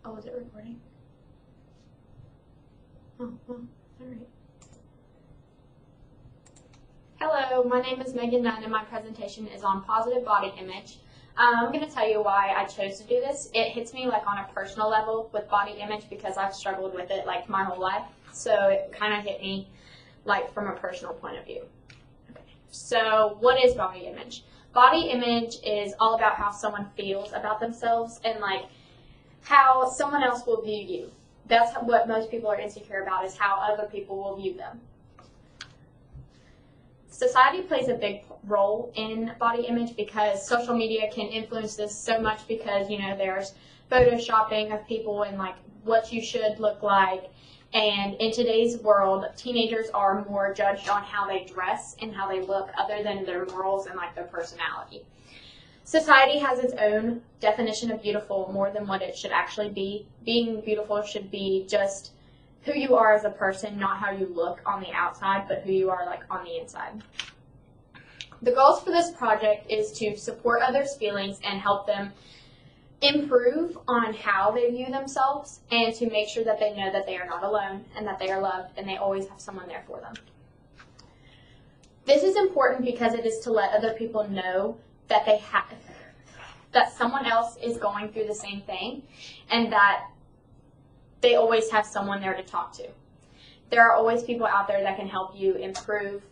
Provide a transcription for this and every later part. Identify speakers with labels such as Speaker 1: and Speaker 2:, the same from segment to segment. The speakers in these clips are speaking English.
Speaker 1: Oh, is it recording? Oh, well, alright. Hello, my name is Nunn, and my presentation is on positive body image. I'm going to tell you why I chose to do this. It hits me like on a personal level with body image because I've struggled with it like my whole life. So it kind of hit me like from a personal point of view. Okay. So what is body image? Body image is all about how someone feels about themselves and like how someone else will view you. That's what most people are insecure about, is how other people will view them. Society plays a big role in body image because social media can influence this so much because, you know, there's photoshopping of people and like what you should look like. And in today's world, teenagers are more judged on how they dress and how they look other than their morals and like their personality. Society has its own definition of beautiful more than what it should actually be. Being beautiful should be just who you are as a person, not how you look on the outside, but who you are like on the inside. The goals for this project is to support others' feelings and help them improve on how they view themselves and to make sure that they know that they are not alone and that they are loved and they always have someone there for them. This is important because it is to let other people know that that someone else is going through the same thing and that they always have someone there to talk to. There are always people out there that can help you improve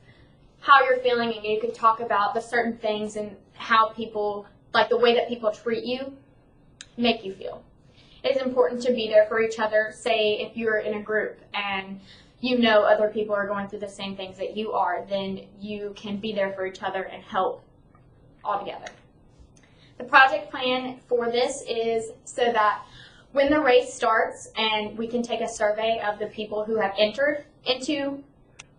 Speaker 1: how you're feeling, and you can talk about the certain things and how people, like the way that people treat you, make you feel. It is important to be there for each other. Say if you're in a group and you know other people are going through the same things that you are, then you can be there for each other and help all together. The project plan for this is so that when the race starts, and we can take a survey of the people who have entered into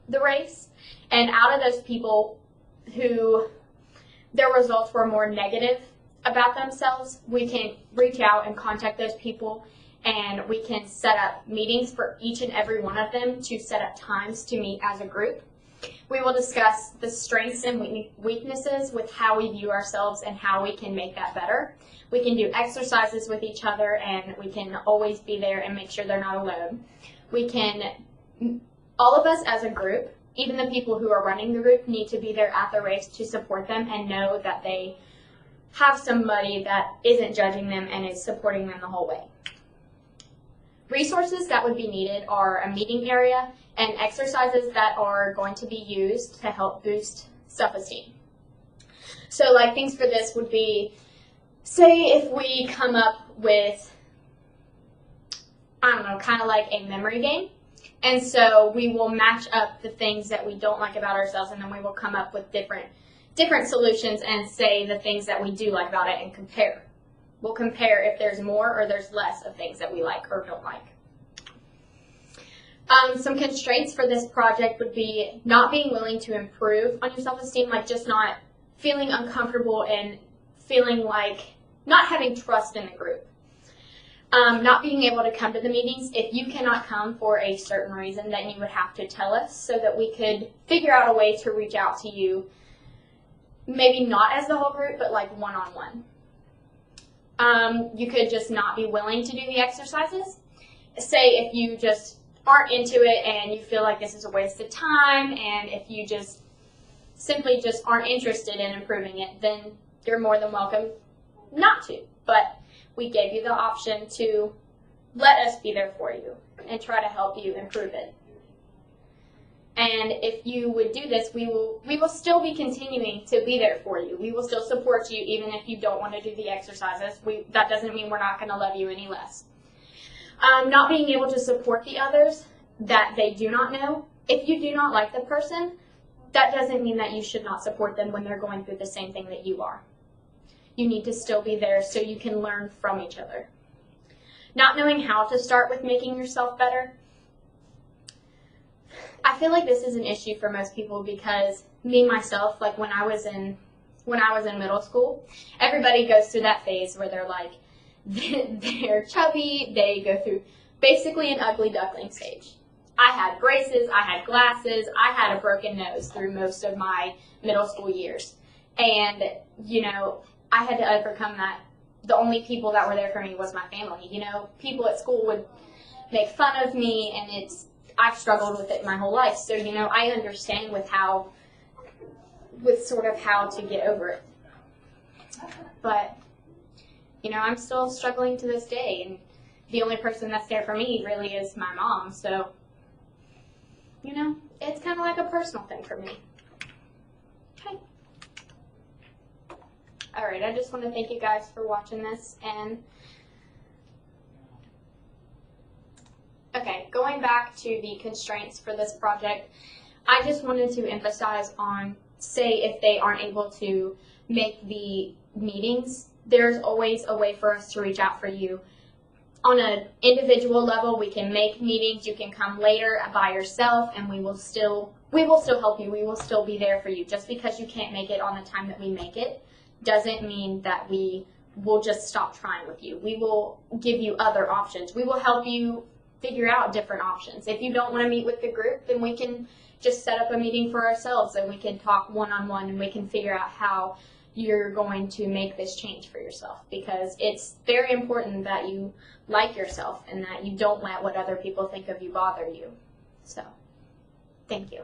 Speaker 1: the race, and out of those people who their results were more negative about themselves, we can reach out and contact those people, and we can set up meetings for each and every one of them to set up times to meet as a group. We will discuss the strengths and weaknesses with how we view ourselves and how we can make that better. We can do exercises with each other, and we can always be there and make sure they're not alone. We can, all of us as a group, even the people who are running the group, need to be there at the race to support them and know that they have somebody that isn't judging them and is supporting them the whole way. Resources that would be needed are a meeting area and exercises that are going to be used to help boost self-esteem. So like things for this would be, say if we come up with, I don't know, kind of like a memory game. And so we will match up the things that we don't like about ourselves, and then we will come up with different solutions and say the things that we do like about it and compare. We'll compare if there's more or there's less of things that we like or don't like. Some constraints for this project would be not being willing to improve on your self-esteem, like just not feeling uncomfortable and feeling like not having trust in the group. Not being able to come to the meetings. If you cannot come for a certain reason, then you would have to tell us so that we could figure out a way to reach out to you, maybe not as the whole group, but like one-on-one. You could just not be willing to do the exercises. Say if you just aren't into it and you feel like this is a waste of time, and if you just simply just aren't interested in improving it, then you're more than welcome not to. But we gave you the option to let us be there for you and try to help you improve it. And if you would do this, we will still be continuing to be there for you. We will still support you even if you don't want to do the exercises. That doesn't mean we're not going to love you any less. Not being able to support the others that they do not know. If you do not like the person, that doesn't mean that you should not support them when they're going through the same thing that you are. You need to still be there so you can learn from each other. Not knowing how to start with making yourself better. I feel like this is an issue for most people because me, myself, like when I was in middle school, everybody goes through that phase where they're like, they're chubby, they go through basically an ugly duckling stage. I had braces, I had glasses, I had a broken nose through most of my middle school years. And, you know, I had to overcome that the only people that were there for me was my family. You know, people at school would make fun of me, and I've struggled with it my whole life. So, you know, I understand with sort of how to get over it. But, you know, I'm still struggling to this day, and the only person that's there for me really is my mom. So, you know, it's kind of like a personal thing for me. Okay. All right, I just want to thank you guys for watching this. And okay, going back to the constraints for this project, I just wanted to emphasize on, say if they aren't able to make the meetings, there's always a way for us to reach out for you. On an individual level, we can make meetings. You can come later by yourself, and we will still help you. We will still be there for you. Just because you can't make it on the time that we make it doesn't mean that we will just stop trying with you. We will give you other options. We will help you figure out different options. If you don't want to meet with the group, then we can just set up a meeting for ourselves, and we can talk one-on-one, and we can figure out how you're going to make this change for yourself, because it's very important that you like yourself and that you don't let what other people think of you bother you. So, thank you.